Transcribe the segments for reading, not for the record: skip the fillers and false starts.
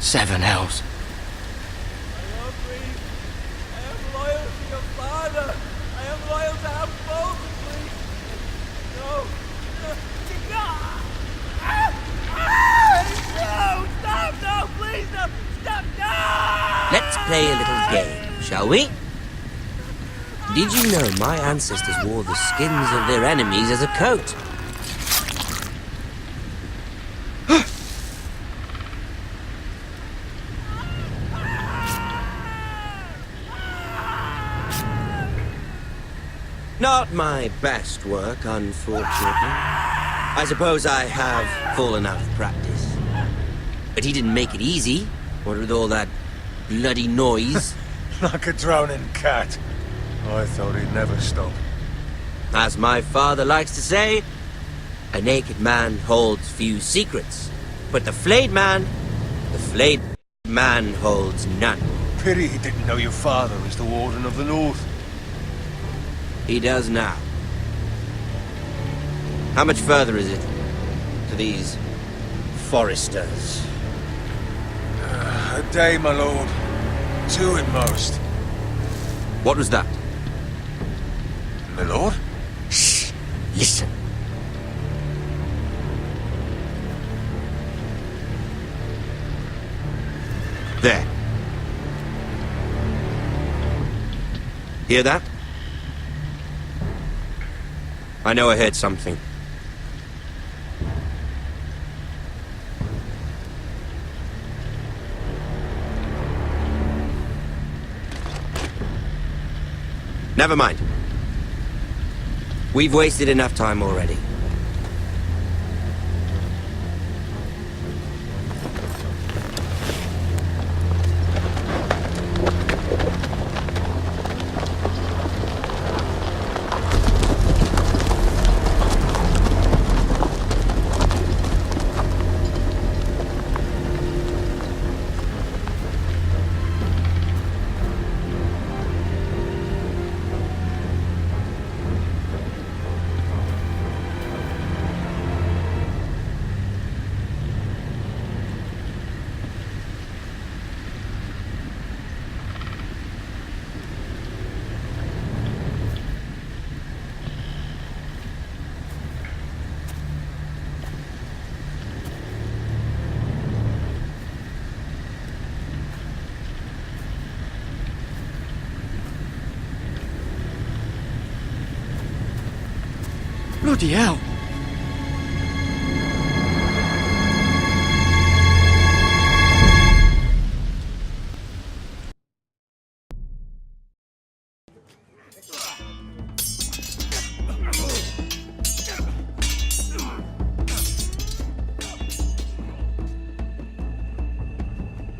7 hells. I love Reeve. I am loyal to your father. I am loyal to our both, please. No. No! Stop! No! Please! No! Stop! No! Let's play a little game, shall we? Did you know my ancestors wore the skins of their enemies as a coat? Not my best work, unfortunately. I suppose I have fallen out of practice. But he didn't make it easy, what with all that bloody noise. Like a drowning cat. I thought he'd never stop. As my father likes to say, a naked man holds few secrets, but the flayed man holds none. Pity he didn't know your father was the Warden of the North. He does now. How much further is it to these foresters? A day, my lord. 2 at most. What was that? My lord? Shh! Listen. There. Hear that? I know I heard something. Never mind. We've wasted enough time already. Bloody hell!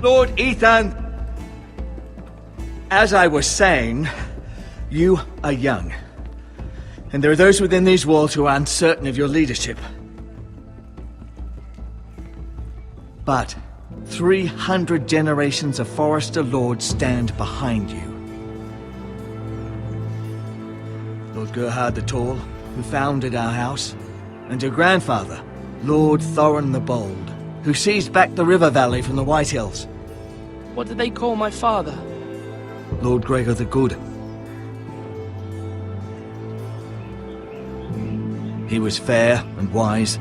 Lord Ethan, as I was saying, you are young. And there are those within these walls who are uncertain of your leadership. But 300 generations of Forester Lords stand behind you. Lord Gerhard the Tall, who founded our house, and your grandfather, Lord Thorin the Bold, who seized back the river valley from the White Hills. What did they call my father? Lord Gregor the Good. He was fair and wise,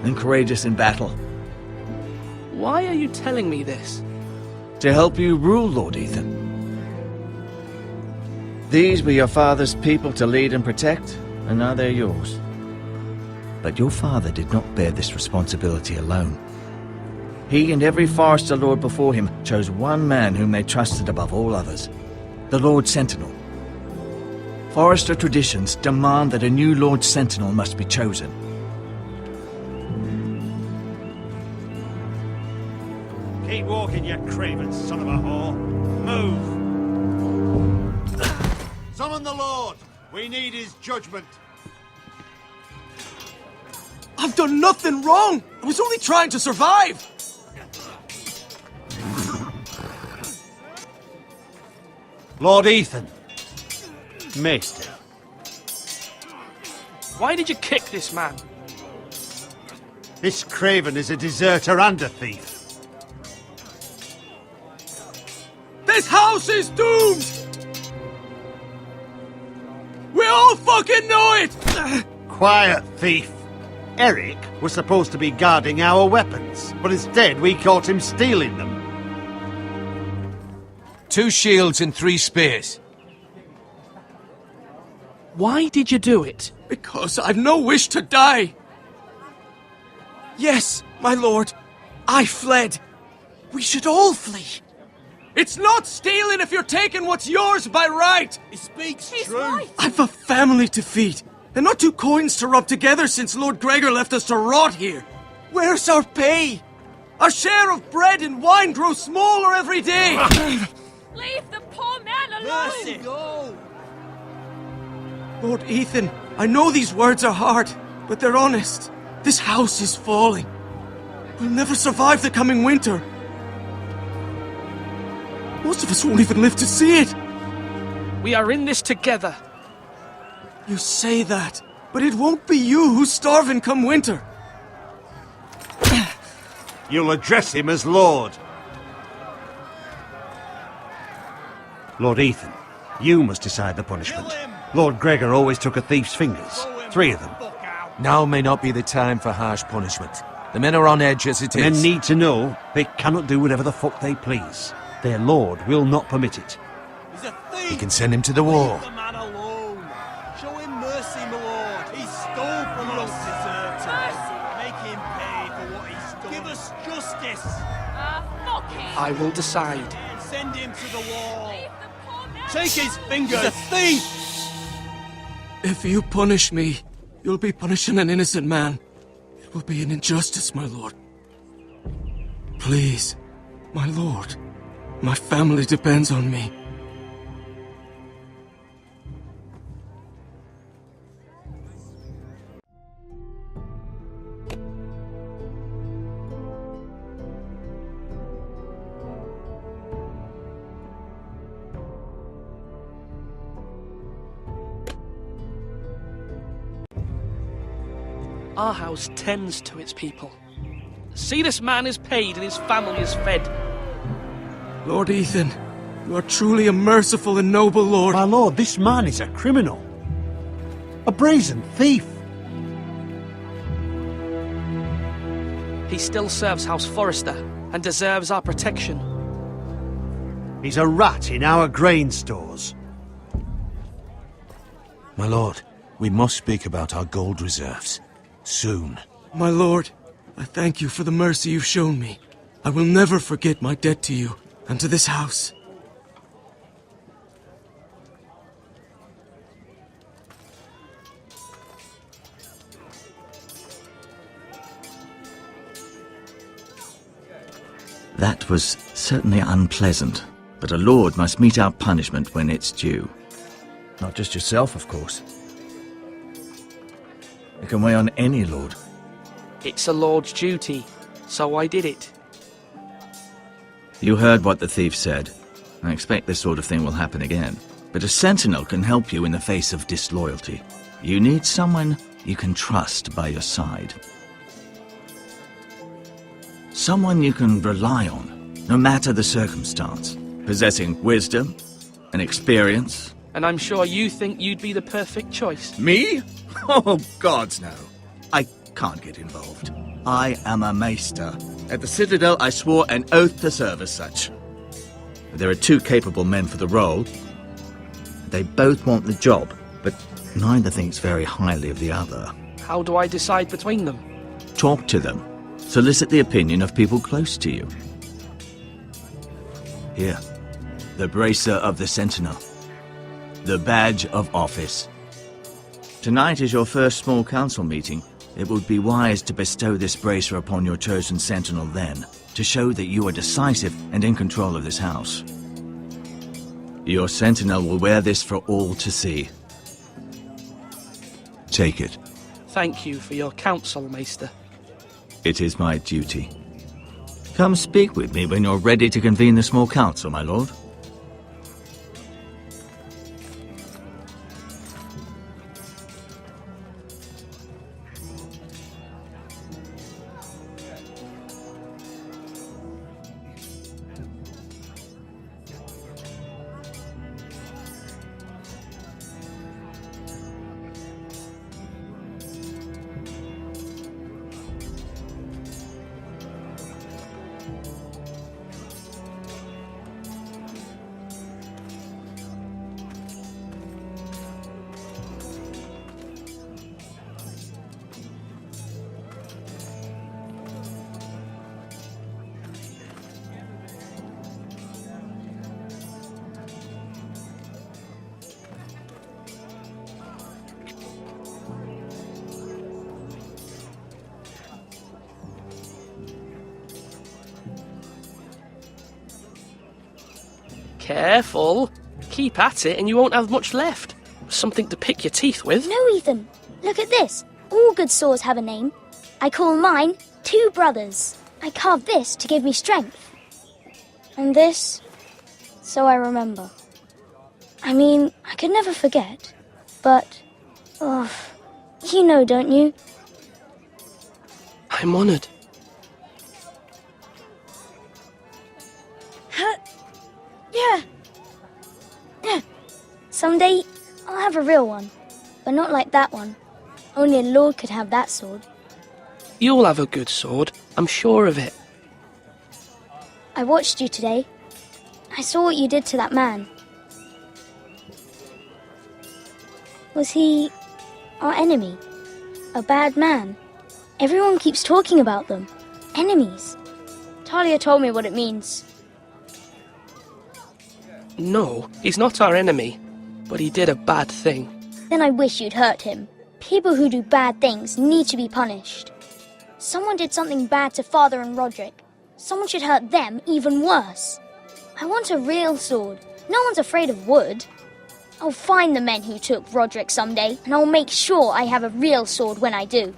and courageous in battle. Why are you telling me this? To help you rule, Lord Ethan. These were your father's people to lead and protect, and now they're yours. But your father did not bear this responsibility alone. He and every Forester Lord before him chose one man whom they trusted above all others, the Lord Sentinel. Forester traditions demand that a new Lord Sentinel must be chosen. Keep walking, you craven son of a whore. Move! Summon the Lord! We need his judgment. I've done nothing wrong! I was only trying to survive! Lord Ethan. Maester. Why did you kick this man? This craven is a deserter and a thief. This house is doomed! We all fucking know it! Quiet, thief. Eric was supposed to be guarding our weapons, but instead we caught him stealing them. 2 shields and 3 spears. Why did you do it? Because I've no wish to die. Yes, my lord. I fled. We should all flee. It's not stealing if you're taking what's yours by right. He speaks truth. I've a family to feed, and not 2 coins to rub together since Lord Gregor left us to rot here. Where's our pay? Our share of bread and wine grows smaller every day. Leave the poor man alone! Mercy. Go. Lord Ethan, I know these words are hard, but they're honest. This house is falling. We'll never survive the coming winter. Most of us won't even live to see it. We are in this together. You say that, but it won't be you who's starving come winter. You'll address him as Lord. Lord Ethan, you must decide the punishment. Lord Gregor always took a thief's fingers. 3 of them. Now may not be the time for harsh punishment. The men are on edge as it is. Men need to know they cannot do whatever the fuck they please. Their lord will not permit it. He's a thief. You can send him to the war. Leave the man alone. Show him mercy, my lord. He stole from us. Deserve to make him pay for what he's done. Give us justice. Fuck him! I will decide. Send him to the wall. Leave the poor man Take his fingers. He's a thief. If you punish me, you'll be punishing an innocent man. It will be an injustice, my lord. Please, my lord. My family depends on me. Our house tends to its people. See, this man is paid and his family is fed. Lord Ethan, you are truly a merciful and noble lord. My lord, this man is a criminal. A brazen thief. He still serves House Forrester and deserves our protection. He's a rat in our grain stores. My lord, we must speak about our gold reserves. Soon. My lord, I thank you for the mercy you've shown me. I will never forget my debt to you and to this house. That was certainly unpleasant, but a lord must mete out punishment when it's due. Not just yourself, of course. It can weigh on any lord. It's a lord's duty, so I did it. You heard what the thief said. I expect this sort of thing will happen again. But a sentinel can help you in the face of disloyalty. You need someone you can trust by your side. Someone you can rely on, no matter the circumstance. Possessing wisdom and experience. And I'm sure you think you'd be the perfect choice. Me? Oh, gods no. I can't get involved. I am a maester. At the Citadel, I swore an oath to serve as such. There are 2 capable men for the role. They both want the job, but neither thinks very highly of the other. How do I decide between them? Talk to them. Solicit the opinion of people close to you. Here, the bracer of the Sentinel. The badge of office. Tonight is your first small council meeting. It would be wise to bestow this bracer upon your chosen sentinel then, to show that you are decisive and in control of this house. Your sentinel will wear this for all to see. Take it. Thank you for your counsel, Maester. It is my duty. Come speak with me when you're ready to convene the small council, my lord. Careful. Keep at it and you won't have much left. Something to pick your teeth with. No, Ethan. Look at this. All good swords have a name. I call mine Two Brothers. I carved this to give me strength. And this, so I remember. I mean, I could never forget. But, you know, don't you? I'm honoured. Yeah. Someday, I'll have a real one. But not like that one. Only a lord could have that sword. You'll have a good sword. I'm sure of it. I watched you today. I saw what you did to that man. Was he our enemy? A bad man? Everyone keeps talking about them. Enemies. Talia told me what it means. No, he's not our enemy. But he did a bad thing. Then I wish you'd hurt him. People who do bad things need to be punished. Someone did something bad to Father and Roderick. Someone should hurt them even worse. I want a real sword. No one's afraid of wood. I'll find the men who took Roderick someday, and I'll make sure I have a real sword when I do.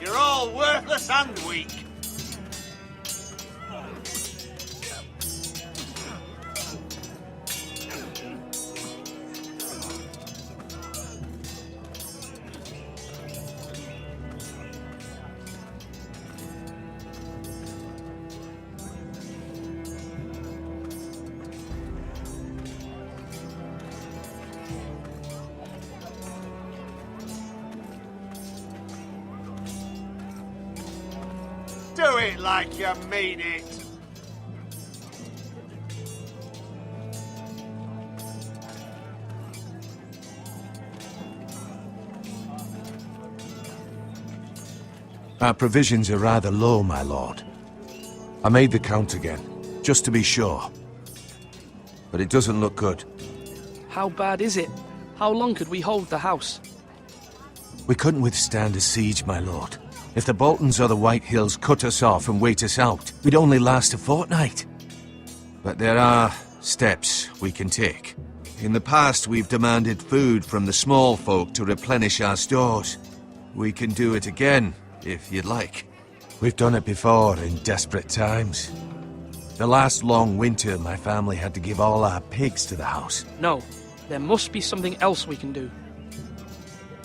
You're all worthless and weak. Do it like you mean it. Our provisions are rather low, my lord. I made the count again, just to be sure. But it doesn't look good. How bad is it? How long could we hold the house? We couldn't withstand a siege, my lord. If the Boltons or the White Hills cut us off and wait us out, we'd only last a fortnight. But there are steps we can take. In the past, we've demanded food from the small folk to replenish our stores. We can do it again, if you'd like. We've done it before in desperate times. The last long winter, my family had to give all our pigs to the house. No, there must be something else we can do.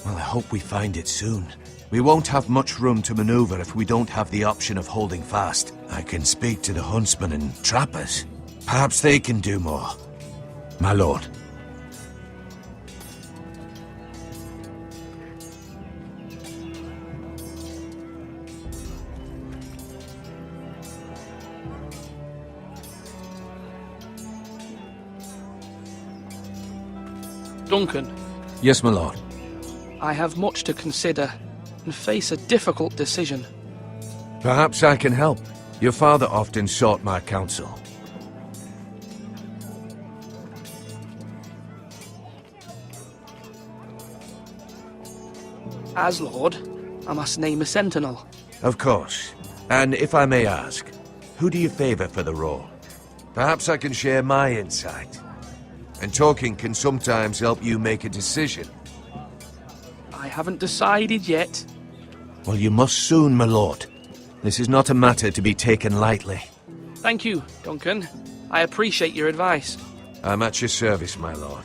Well, I hope we find it soon. We won't have much room to maneuver if we don't have the option of holding fast. I can speak to the huntsmen and trappers. Perhaps they can do more. My lord. Duncan. Yes, my lord. I have much to consider and face a difficult decision. Perhaps I can help. Your father often sought my counsel. As Lord, I must name a sentinel. Of course. And if I may ask, who do you favor for the role? Perhaps I can share my insight. And talking can sometimes help you make a decision. I haven't decided yet. Well, you must soon, my lord. This is not a matter to be taken lightly. Thank you, Duncan. I appreciate your advice. I'm at your service, my lord.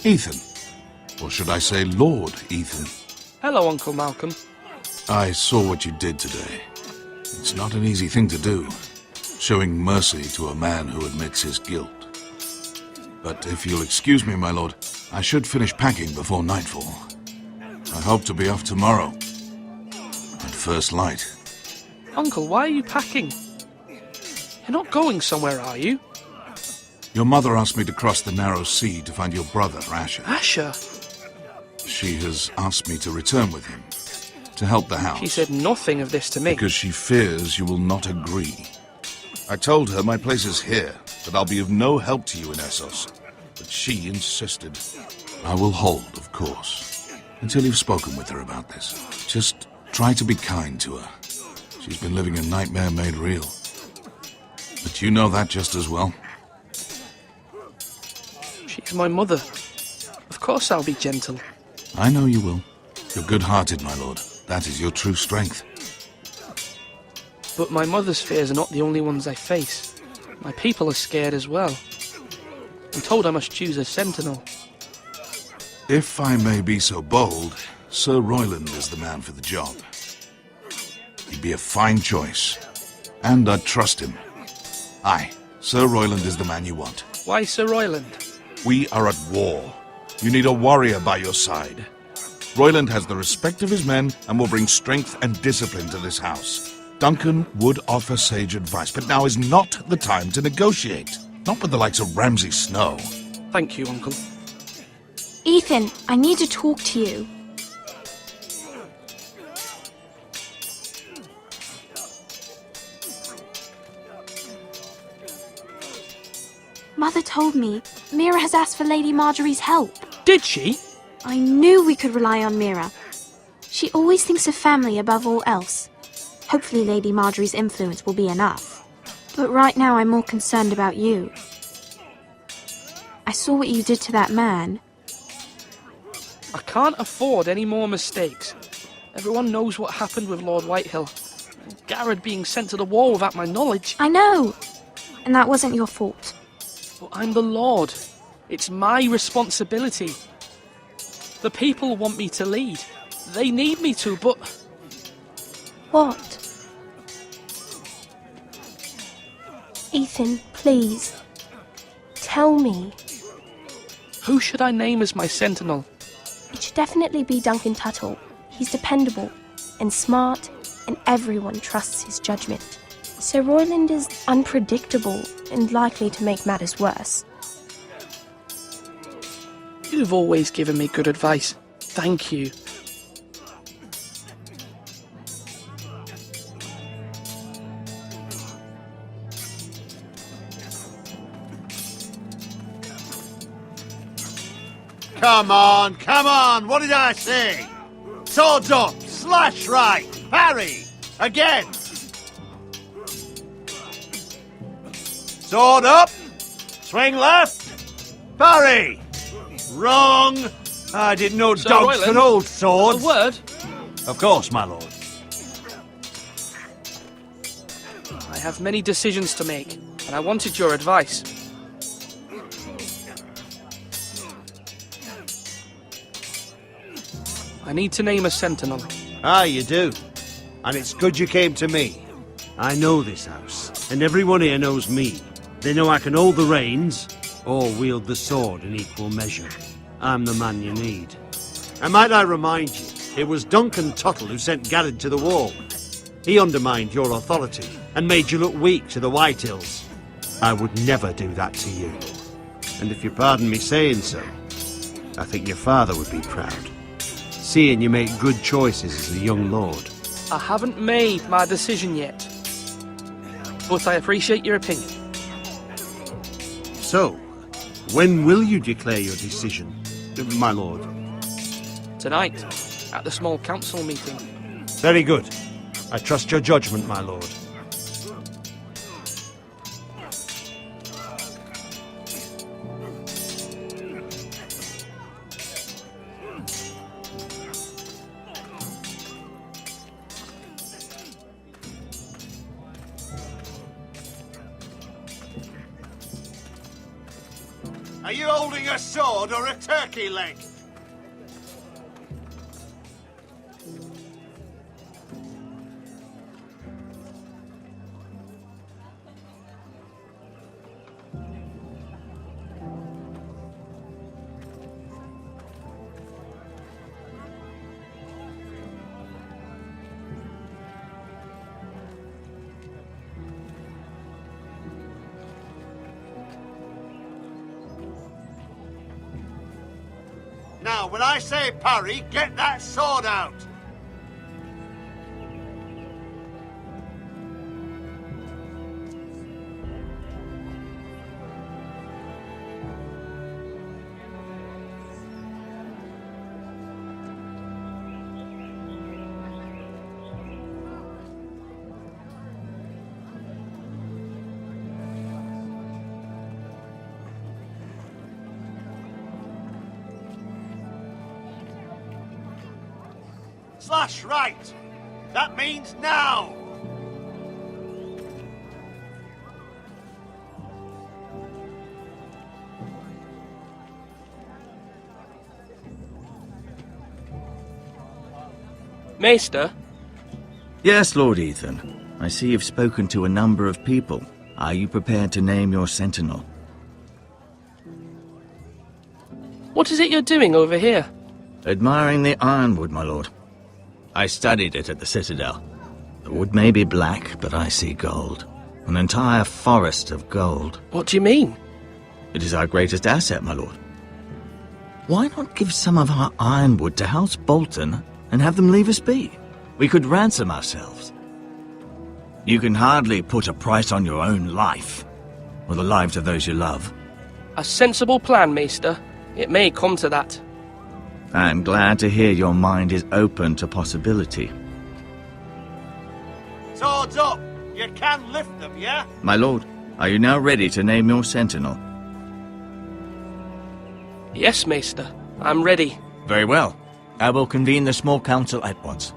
Ethan. Or should I say Lord Ethan? Hello, Uncle Malcolm. I saw what you did today. It's not an easy thing to do, showing mercy to a man who admits his guilt. But if you'll excuse me, my lord, I should finish packing before nightfall. I hope to be off tomorrow, at first light. Uncle, why are you packing? You're not going somewhere, are you? Your mother asked me to cross the narrow sea to find your brother, Asher. Asher? She has asked me to return with him, to help the house. She said nothing of this to me. Because she fears you will not agree. I told her my place is here, that I'll be of no help to you in Essos. But she insisted. I will hold, of course, until you've spoken with her about this. Just try to be kind to her. She's been living a nightmare made real. But you know that just as well. She's my mother. Of course I'll be gentle. I know you will. You're good-hearted, my lord. That is your true strength. But my mother's fears are not the only ones I face. My people are scared as well. I'm told I must choose a sentinel. If I may be so bold, Sir Royland is the man for the job. He'd be a fine choice. And I'd trust him. Aye, Sir Royland is the man you want. Why Sir Royland? We are at war. You need a warrior by your side. Royland has the respect of his men and will bring strength and discipline to this house. Duncan would offer sage advice, but now is not the time to negotiate. Not with the likes of Ramsay Snow. Thank you, Uncle. Ethan, I need to talk to you. Mother told me Mira has asked for Lady Marjorie's help. Did she? I knew we could rely on Mira. She always thinks of family above all else. Hopefully Lady Marjorie's influence will be enough. But right now I'm more concerned about you. I saw what you did to that man. I can't afford any more mistakes. Everyone knows what happened with Lord Whitehill. And Garrett being sent to the war without my knowledge. I know. And that wasn't your fault. But I'm the Lord. It's my responsibility. The people want me to lead. They need me to, but... What? Ethan, please. Tell me. Who should I name as my sentinel? It should definitely be Duncan Tuttle. He's dependable and smart, and everyone trusts his judgment. Sir Royland is unpredictable and likely to make matters worse. You've always given me good advice. Thank you. Come on, what did I say? Swords up, slash right, parry, again. Sword up, swing left, parry. Wrong. I didn't know Sir dogs Royland, could hold swords. A word? Of course, my lord. I have many decisions to make, and I wanted your advice. I need to name a sentinel. Ah, you do. And it's good you came to me. I know this house, and everyone here knows me. They know I can hold the reins, or wield the sword in equal measure. I'm the man you need. And might I remind you, it was Duncan Tuttle who sent Garrett to the wall. He undermined your authority, and made you look weak to the Whitehills. I would never do that to you. And if you pardon me saying so, I think your father would be proud. Seeing you make good choices as a young lord. I haven't made my decision yet, but I appreciate your opinion. So, when will you declare your decision, my lord? Tonight, at the small council meeting. Very good. I trust your judgment, my lord. Are you holding a sword or a turkey leg? Now, when I say parry, get that sword out! Slash right! That means now! Maester? Yes, Lord Ethan. I see you've spoken to a number of people. Are you prepared to name your sentinel? What is it you're doing over here? Admiring the ironwood, my lord. I studied it at the Citadel. The wood may be black, but I see gold. An entire forest of gold. What do you mean? It is our greatest asset, my lord. Why not give some of our ironwood to House Bolton and have them leave us be? We could ransom ourselves. You can hardly put a price on your own life, or the lives of those you love. A sensible plan, Maester. It may come to that. I'm glad to hear your mind is open to possibility. Swords up! You can lift them, yeah? My lord, are you now ready to name your sentinel? Yes, Maester. I'm ready. Very well. I will convene the small council at once.